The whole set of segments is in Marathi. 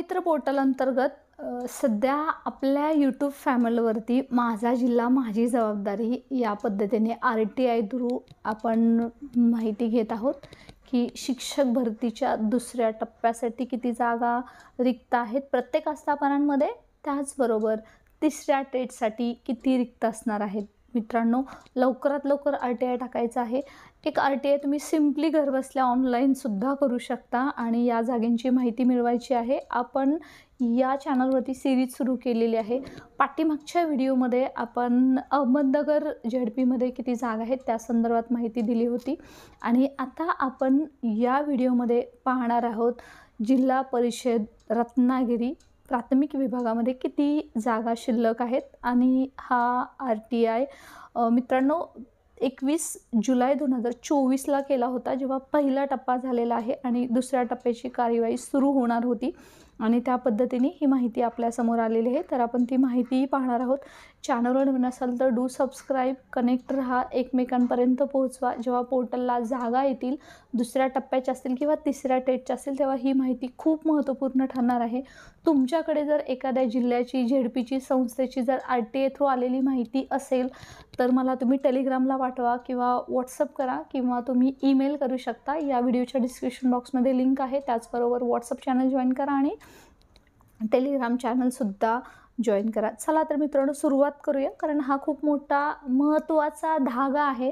पवित्र पोर्टल अंतर्गत सध्या आपल्या यूट्यूब फॅमिलीवरती माझा जिल्हा माझी जबाबदारी या पद्धतीने RTI थ्रू आपण माहिती घेत आहोत की शिक्षक भरतीच्या दुसऱ्या टप्प्यासाठी किती जागा रिक्त आहेत प्रत्येक आस्थापनांमध्ये, त्याचबरोबर तिसऱ्या टेटसाठी किती रिक्त असणार आहेत. मित्रांनो, लवकरात लवकर RTI टाकायचं आहे. एक RTI तुम्ही सिम्पली घरबसल्या ऑनलाईनसुद्धा करू शकता आणि या जागांची माहिती मिळवायची आहे. आपण या चॅनलवरती सिरीज सुरू केलेली आहे. पाठीमागच्या व्हिडिओमध्ये आपण अहमदनगर ZPमध्ये किती जागा आहेत त्या संदर्भात माहिती दिली होती आणि आता आपण या व्हिडिओमध्ये पाहणार आहोत जिल्हा परिषद रत्नागिरी प्राथमिक विभागामध्ये किती जागा शिल्लक आहेत आणि हा RTI मित्रांनो 21 जुलै 2024ला केला होता, जेव्हा पहिला टप्पा झालेला आहे आणि दुसऱ्या टप्प्याची कार्यवाही सुरू होणार होती आणि त्या पद्धतीने ही माहिती आपल्यासमोर आलेली आहे. तर आपण ती माहितीही पाहणार आहोत. चॅनलवर नवीन असाल तर डू सबस्क्राईब, कनेक्ट रहा, एकमेकांपर्यंत पोहोचवा. जेव्हा पोर्टलला जागा येतील, दुसऱ्या टप्प्याच्या असतील किंवा तिसऱ्या टेटच्या असतील, तेव्हा ही माहिती खूप महत्त्वपूर्ण ठरणार आहे. तुमच्याकडे जर एखाद्या जिल्ह्याची ZPची संस्थेची जर RTI थ्रू आलेली माहिती असेल तर मला तुम्ही टेलिग्रामला पाठवा किंवा व्हॉट्सअप करा किंवा तुम्ही ईमेल करू शकता. या व्हिडिओच्या डिस्क्रिप्शन बॉक्समध्ये लिंक आहे. त्याचबरोबर व्हॉट्सअप चॅनल जॉईन करा आणि टेलिग्राम चॅनलसुद्धा जॉईन करा. चला तर मित्रांनो, सुरुवात करूया, कारण हा खूप मोठा महत्त्वाचा धागा आहे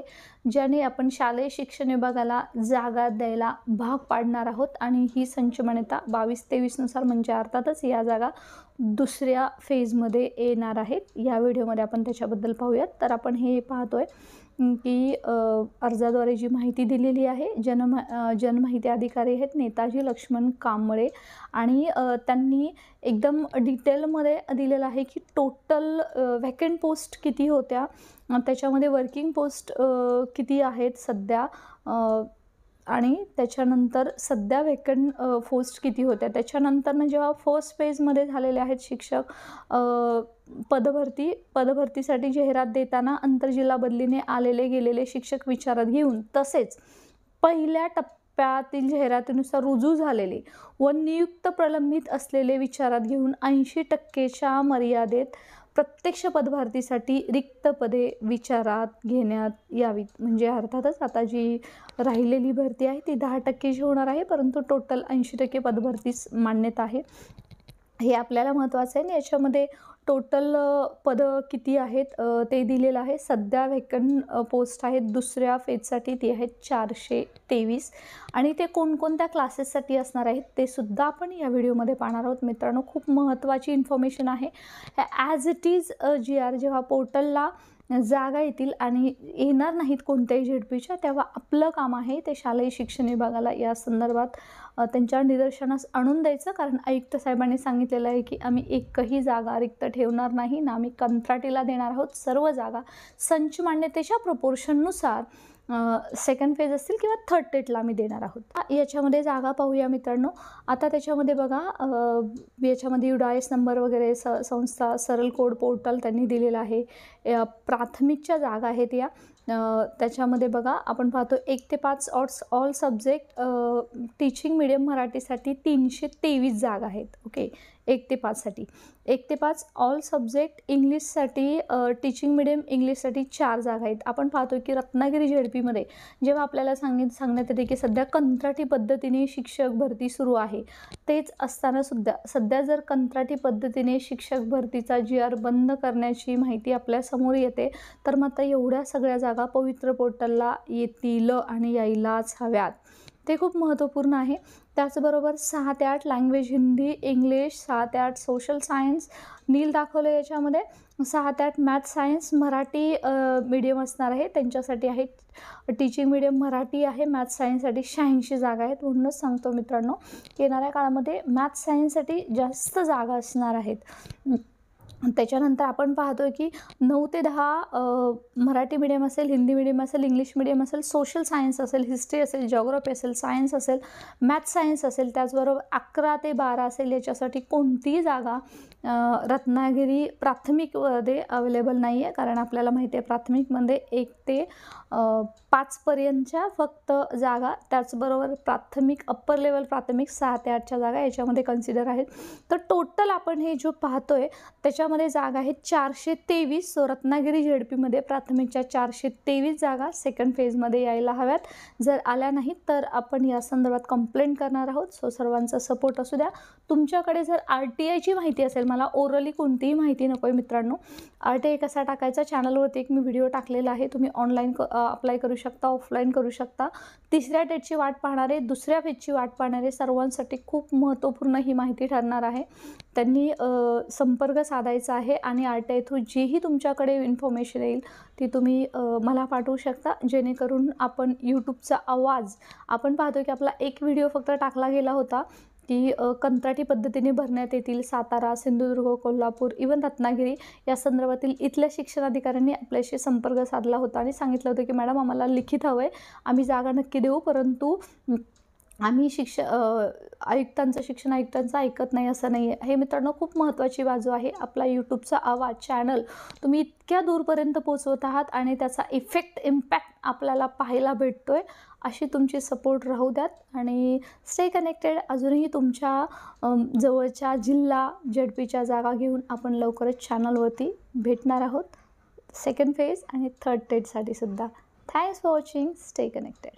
ज्याने आपण शालेय शिक्षण विभागाला जागा द्यायला भाग पाडणार आहोत आणि ही संच मान्यता 22-23 नुसार म्हणजे अर्थातच या जागा दुसऱ्या फेजमध्ये येणार आहेत. या व्हिडिओमध्ये आपण त्याच्याबद्दल पाहूयात. तर आपण हे पाहतोय की अर्जाद्वारे जी माहिती दिलेली आहे, जनमाहिती अधिकारी आहेत नेताजी लक्ष्मण कांबळे आणि त्यांनी एकदम डिटेलमध्ये दिलेलं आहे की टोटल वॅकंट पोस्ट किती होत्या, त्याच्यामध्ये वर्किंग पोस्ट किती आहेत सध्या आणि त्याच्यानंतर सध्या वॅकंट पोस्ट किती होत्या. त्याच्यानंतरनं जेव्हा फर्स्ट फेजमध्ये झालेले आहेत शिक्षक पदभरतीसाठी जाहिरात देताना आंतरजिल्हा बदलीने आलेले गेलेले शिक्षक विचारात घेऊन, तसेच पहिल्या टप्प्यातील जाहिरातीनुसार रुजू झालेले व नियुक्त प्रलंबित असलेले विचारात घेऊन 80% मर्यादेत प्रत्यक्ष पदभरतीसाठी रिक्त पदे विचारात घेण्यात यावीत. म्हणजे अर्थातच आता जी राहिलेली भरती आहे ती 10%ची होणार आहे, परंतु टोटल 80% पदभरतीस मान्यता आहे. हे आपल्याला महत्त्वाचं आहे. याच्यामध्ये टोटल पदं किती आहेत ते दिलेलं आहे. सध्या वॅकंट पोस्ट आहेत दुसऱ्या फेजसाठी, ती आहेत 423 आणि ते कोणकोणत्या क्लासेससाठी असणार आहेत ते सुद्धा आपण या व्हिडिओमध्ये पाहणार आहोत. मित्रांनो, खूप महत्त्वाची इन्फॉर्मेशन आहे. ॲज इट इज GR जेव्हा पोर्टलला जागा येतील आणि येणार नाहीत कोणत्याही ZPच्या, तेव्हा आपलं काम आहे ते शालेय शिक्षण विभागाला या संदर्भात त्यांच्या निदर्शनास आणून द्यायचं. कारण आयुक्त साहेबांनी सांगितलेलं आहे की आम्ही एकही जागा रिक्त ठेवणार नाही ना, आम्ही कंत्राटीला देणार आहोत. सर्व जागा संच मान्यतेच्या प्रपोर्शननुसार सेकंड फेज असतील किंवा थर्ड टेटला आम्ही देणार आहोत. याच्यामध्ये जागा पाहूया मित्रांनो. आता त्याच्यामध्ये बघा, याच्यामध्ये UDIS नंबर वगैरे संस्था सरल कोड पोर्टल त्यांनी दिलेला आहे. प्राथमिकच्या जागा आहेत या. त्याच्यामध्ये बघा आपण पाहतो 1 ते 5 ऑल सब्जेक्ट टीचिंग मीडियम मराठीसाठी 323 जागा आहेत. ओके, 1 ते 5साठी. 1 ते 5 ऑल सब्जेक्ट इंग्लिशसाठी टीचिंग मीडियम इंग्लिशसाठी 4 जागा आहेत. आपण पाहतो की रत्नागिरी ZPमध्ये जेव्हा आपल्याला सांगण्यात येते की सध्या कंत्राटी पद्धतीने शिक्षक भरती सुरू आहे, तेच असताना सुद्धा सध्या जर कंत्राटी पद्धतीने शिक्षक भरतीचा GR बंद करण्याची माहिती आपल्यासमोर येते, तर मात्र एवढ्या सगळ्या जागा पवित्र पोर्टलला येतील आणि यायलाच हव्यात. ते खूप महत्त्वपूर्ण आहे. त्याचबरोबर 6 ते 8 लँग्वेज हिंदी इंग्लिश, 6 ते 8 सोशल सायन्स नील दाखवलं याच्यामध्ये, 6 ते 8 मॅथ सायन्स मराठी मीडियम असणार आहे, त्यांच्यासाठी आहे. टीचिंग मीडियम मराठी आहे. मॅथ सायन्ससाठी 86 जागा आहेत. म्हणूनच सांगतो मित्रांनो, येणाऱ्या काळामध्ये मॅथ सायन्ससाठी जास्त जागा असणार आहेत. त्याच्यानंतर आपण पाहतोय की 9 ते 10 मराठी मीडियम असेल, हिंदी मीडियम असेल, इंग्लिश मीडियम असेल, सोशल सायन्स असेल, हिस्ट्री असेल, जिओग्राफी असेल, सायन्स असेल, मॅथ्स सायन्स असेल, त्याचबरोबर 11 ते 12 असेल, याच्यासाठी कोणतीही जागा रत्नागिरी प्राथमिकमध्ये अवेलेबल नाही आहे. कारण आपल्याला माहिती आहे प्राथमिकमध्ये 1 ते 5 पर्यंतच्या फक्त जागा, त्याचबरोबर प्राथमिक अप्पर लेवल प्राथमिक 6 ते 8च्या जागा याच्यामध्ये कन्सिडर आहेत. तर टोटल आपण हे जो पाहतोय त्याच्यामध्ये जागा आहेत 423. सो रत्नागिरी झेडपीमध्ये प्राथमिकच्या 423 जागा सेकंड फेजमध्ये यायला हव्यात. जर आल्या नाहीत तर आपण या संदर्भात कंप्लेंट करणार आहोत. सो सर्वांचा सपोर्ट असू द्या. तुमच्याकडे जर RTIची माहिती असेल, मला ओरली कोणतीही माहिती नको आहे मित्रांनो. RTI कसा टाकायचा, चॅनलवरती एक मी व्हिडिओ टाकलेला आहे. तुम्ही ऑनलाईन अप्लाय करू शकता, ऑफलाईन करू शकता. तिसऱ्या टेटची वाट पाहणारे, दुसऱ्या फेजची वाट पाहणारे सर्वांसाठी खूप महत्त्वपूर्ण ही माहिती ठरणार आहे. त्यांनी संपर्क साधायचा आहे आणि RTI थ्रू जीही तुमच्याकडे इन्फॉर्मेशन येईल ती तुम्ही मला पाठवू शकता, जेणेकरून आपण यूट्यूबचा आवाज, आपण पाहतो की आपला एक व्हिडिओ फक्त टाकला गेला होता की कंत्राटी पद्धतीने भरण्यात येतील सातारा, सिंधुदुर्ग, कोल्हापूर, इवन रत्नागिरी या संदर्भातील इथल्या शिक्षणाधिकाऱ्यांनी आपल्याशी संपर्क साधला होता आणि सांगितलं होतं की मॅडम आम्हाला लिखित हवं आहे, आम्ही जागा नक्की देऊ, परंतु आम्ही शिक्षण आयुक्तांचं ऐकत नाही असं नाही आहे. हे मित्रांनो खूप महत्त्वाची बाजू आहे. आपला यूट्यूबचा आवाज, चॅनल तुम्ही इतक्या दूरपर्यंत पोचवत आहात आणि त्याचा इम्पॅक्ट आपल्याला पाहायला भेटतो आहे. अशी तुमची सपोर्ट राहू द्यात आणि स्टे कनेक्टेड. अजूनही तुमच्या जवळच्या जिल्हा झेडपीच्या जागा घेऊन आपण लवकरच चॅनलवरती भेटणार आहोत, सेकंड फेज आणि थर्ड टेटसाठी सुद्धा. Thanks for watching. Stay connected.